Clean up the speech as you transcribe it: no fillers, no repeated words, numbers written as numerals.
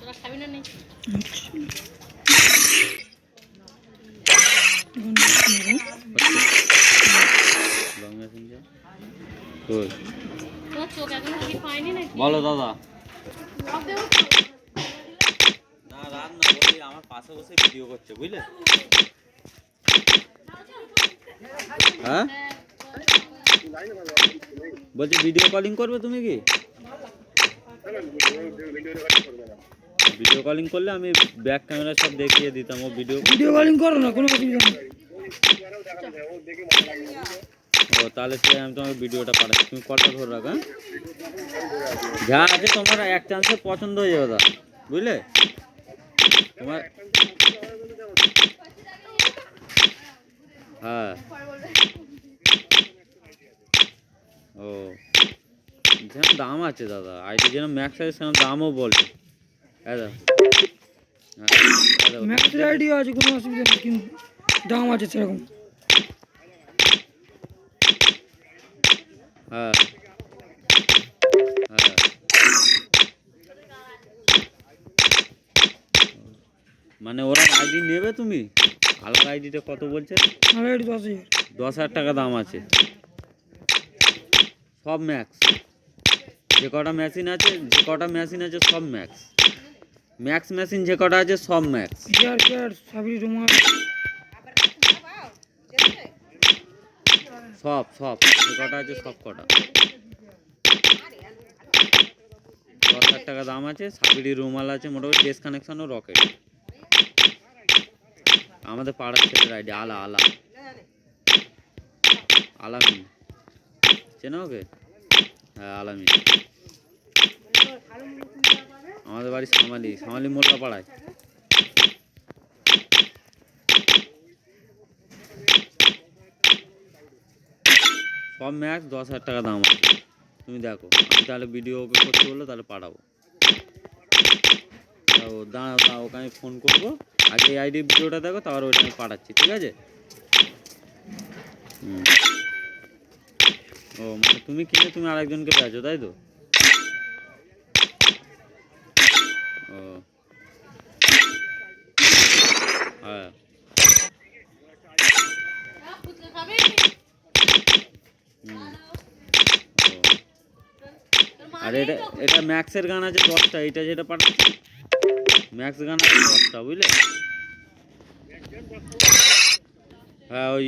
বলো দাদা। না রাত না, বলি আমার পাশে বসে ভিডিও করছে, বুঝলে? হ্যাঁ বলছি ভিডিও কলিং করবে তুমি কি? ভিডিও কলিং করলে আমি ব্যাক ক্যামেরা সব দেখিয়ে দিতাম। ও ভিডিও কলিং করো না, কোনো অসুবিধা নেই। ও তাহলে সে আমি তোমাকে ভিডিওটা পাঠাচ্ছি, তুমি কলটা ধরে রাখো। যা আছে তোমার এক চান্সে পছন্দ হয়ে যাবে দাদা, বুঝলে? তোমার হ্যাঁ ও যেন দাম আছে দাদা, আইডি যেন ম্যাক্স আছে সেরকম দামও বলছে। হ্যাঁ দাদা, ম্যাক্সের আইডিও আছে, কোনো অসুবিধা নেই, কিন্তু দাম আছে সেরকম। হ্যাঁ হ্যাঁ মানে ওরা আইডি নেবে, তুমি আলাদা আইডিটা কত বলছে? আলাদা আইডি 10,000। 10,000 টাকা দাম আছে। সব ম্যাক্স, যে কটা মেশিন আছে সব ম্যাক্স। ম্যাক্স মেশিন যে কটা আছে সব ম্যাক্স। সব সব যে কটা আছে সব কটা। 10,000 টাকা দাম আছে। সাবিরি রুমাল আছে, মোটামুটি ডেস্ক কানেকশন ও রকেট। আমাদের পাড়ার ছেলের আইডি আলামিন, চেনো ওকে? হ্যাঁ আলামিন, আমাদের বাড়ি সামালি মোল্লা পাড়ায়। সব ম্যাক্স 10,000 টাকা দাম আছে। তুমি দেখো, আমি তাহলে ভিডিও ওকে করতে বললো, তাহলে পাঠাবো। দাঁড়াও ওকে আমি ফোন করবো, আগে এই আইডি ভিডিওটা দেখো, তারপর ওইটা আমি পাঠাচ্ছি, ঠিক আছে? ও মানে তুমি কিনে তুমি আরেকজনকে পেয়েছো, তাই তো? ও হ্যাঁ আর এটা ম্যাক্সের গান আছে 10টা, এটা যেটা পাঠাচ্ছি ম্যাক্স গান আছে 10টা, বুঝলে? হ্যাঁ ওই